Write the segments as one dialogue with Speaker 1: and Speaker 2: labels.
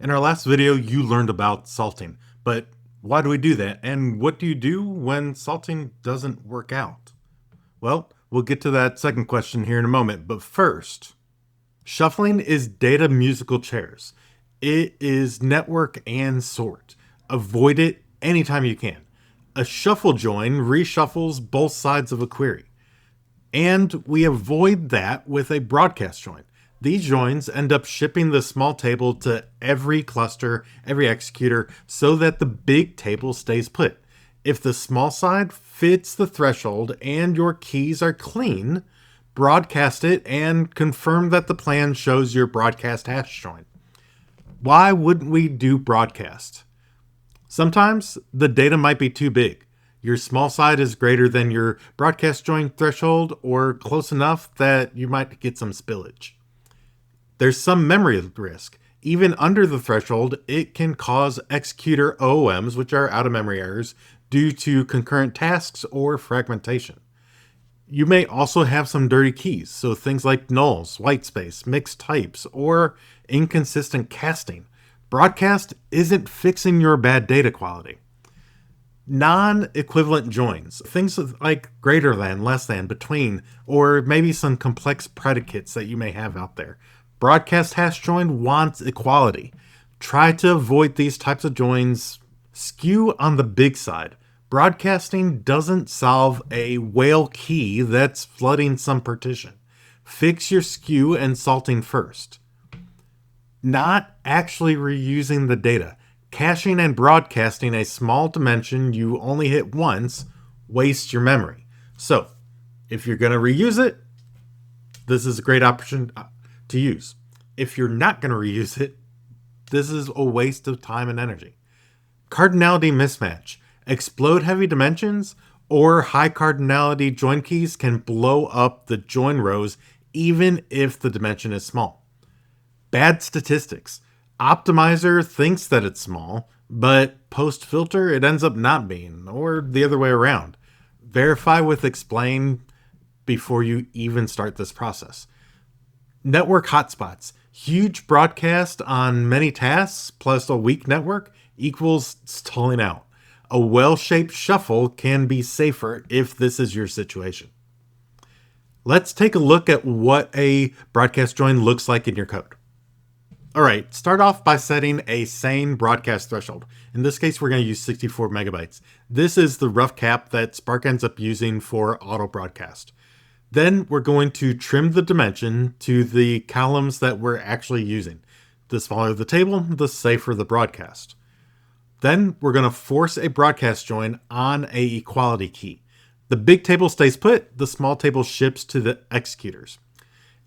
Speaker 1: In our last video, you learned about salting, but why do we do that? And what do you do when salting doesn't work out? Well, we'll get to that second question here in a moment, but first, shuffling is data musical chairs. It is network and sort. Avoid it anytime you can. A shuffle join reshuffles both sides of a query. And we avoid that with a broadcast join. These joins end up shipping the small table to every cluster, every executor, so that the big table stays put. If the small side fits the threshold and your keys are clean, broadcast it and confirm that the plan shows your broadcast hash join. Why wouldn't we do broadcast? Sometimes the data might be too big. Your small side is greater than your broadcast join threshold or close enough that you might get some spillage. There's some memory risk. Even under the threshold, it can cause executor OOMs, which are out-of-memory errors, due to concurrent tasks or fragmentation. You may also have some dirty keys, so things like nulls, whitespace, mixed types, or inconsistent casting. Broadcast isn't fixing your bad data quality. Non-equivalent joins, things like greater than, less than, between, or maybe some complex predicates that you may have out there. Broadcast hash join wants equality. Try to avoid these types of joins. Skew on the big side. Broadcasting doesn't solve a whale key that's flooding some partition. Fix your skew and salting first. Not actually reusing the data. Caching and broadcasting a small dimension you only hit once wastes your memory. So, if you're going to reuse it, this is a great option to use. If you're not going to reuse it, this is a waste of time and energy. Cardinality mismatch. Explode heavy dimensions or high cardinality join keys can blow up the join rows even if the dimension is small. Bad statistics. Optimizer thinks that it's small, but post filter it ends up not being, or the other way around. Verify with explain before you even start this process. Network hotspots. Huge broadcast on many tasks plus a weak network equals stalling out. A well-shaped shuffle can be safer if this is your situation. Let's take a look at what a broadcast join looks like in your code. All right, start off by setting a sane broadcast threshold. In this case, we're going to use 64 megabytes. This is the rough cap that Spark ends up using for auto broadcast. Then we're going to trim the dimension to the columns that we're actually using. The smaller the table, the safer the broadcast. Then we're going to force a broadcast join on a equality key. The big table stays put, the small table ships to the executors.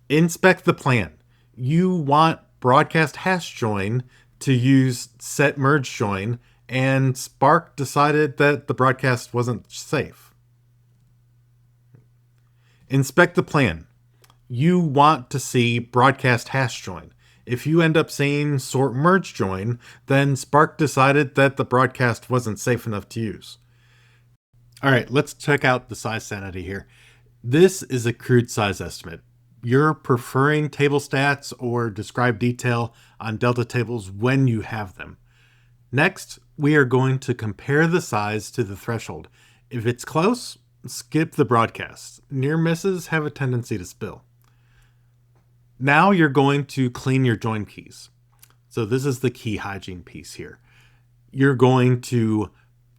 Speaker 1: Inspect the plan. You want broadcast hash join to use set merge join, and Spark decided that the broadcast wasn't safe. Inspect the plan. You want to see broadcast hash join. If you end up seeing sort merge join, then Spark decided that the broadcast wasn't safe enough to use. All right, let's check out the size sanity here. This is a crude size estimate. You're preferring table stats or describe detail on delta tables when you have them. Next, we are going to compare the size to the threshold. If it's close, skip the broadcast. Near misses have a tendency to spill. Now you're going to clean your join keys. So this is the key hygiene piece here. You're going to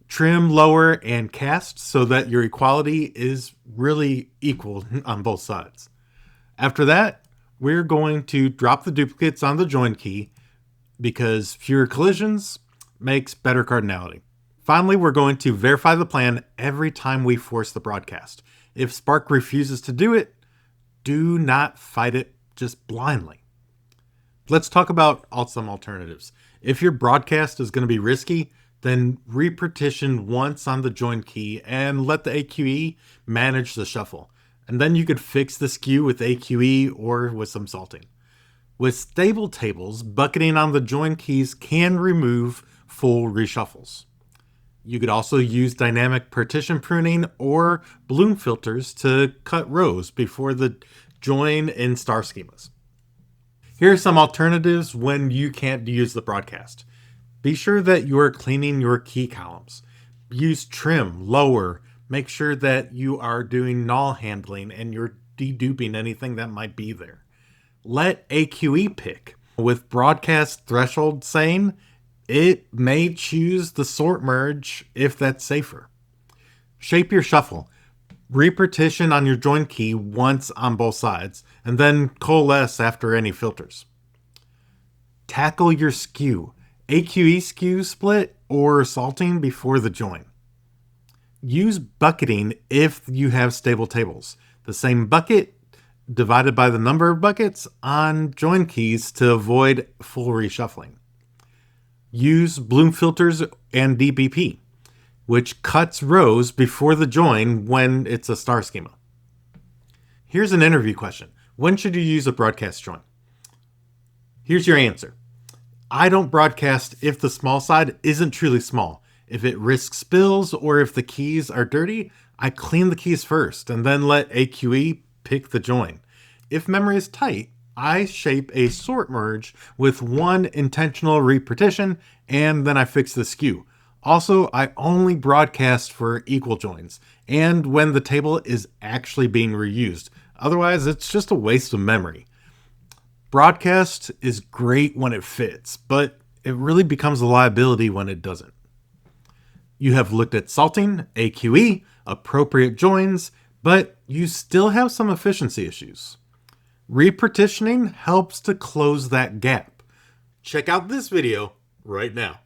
Speaker 1: trim, lower, and cast so that your equality is really equal on both sides. After that, we're going to drop the duplicates on the join key because fewer collisions makes better cardinality. Finally, we're going to verify the plan every time we force the broadcast. If Spark refuses to do it, do not fight it just blindly. Let's talk about some alternatives. If your broadcast is going to be risky, then repartition once on the join key and let the AQE manage the shuffle. And then you could fix the skew with AQE or with some salting. With stable tables, bucketing on the join keys can remove full reshuffles. You could also use dynamic partition pruning or bloom filters to cut rows before the join in star schemas. Here are some alternatives when you can't use the broadcast. Be sure that you are cleaning your key columns. Use trim, lower, make sure that you are doing null handling and you're deduping anything that might be there. Let AQE pick. With broadcast threshold saying, it may choose the sort merge if that's safer. Shape your shuffle. Repartition on your join key once on both sides, and then coalesce after any filters. Tackle your skew. AQE skew split or salting before the join. Use bucketing if you have stable tables. The same bucket divided by the number of buckets on join keys to avoid full reshuffling. Use bloom filters and DBP, which cuts rows before the join when it's a star schema. Here's an interview question. When should you use a broadcast join? Here's your answer. I don't broadcast if the small side isn't truly small. If it risks spills or if the keys are dirty, I clean the keys first and then let AQE pick the join. If memory is tight, I shape a sort merge with one intentional repartition and then I fix the skew. Also, I only broadcast for equal joins and when the table is actually being reused. Otherwise, it's just a waste of memory. Broadcast is great when it fits, but it really becomes a liability when it doesn't. You have looked at salting, AQE, appropriate joins, but you still have some efficiency issues. Repartitioning helps to close that gap. Check out this video right now.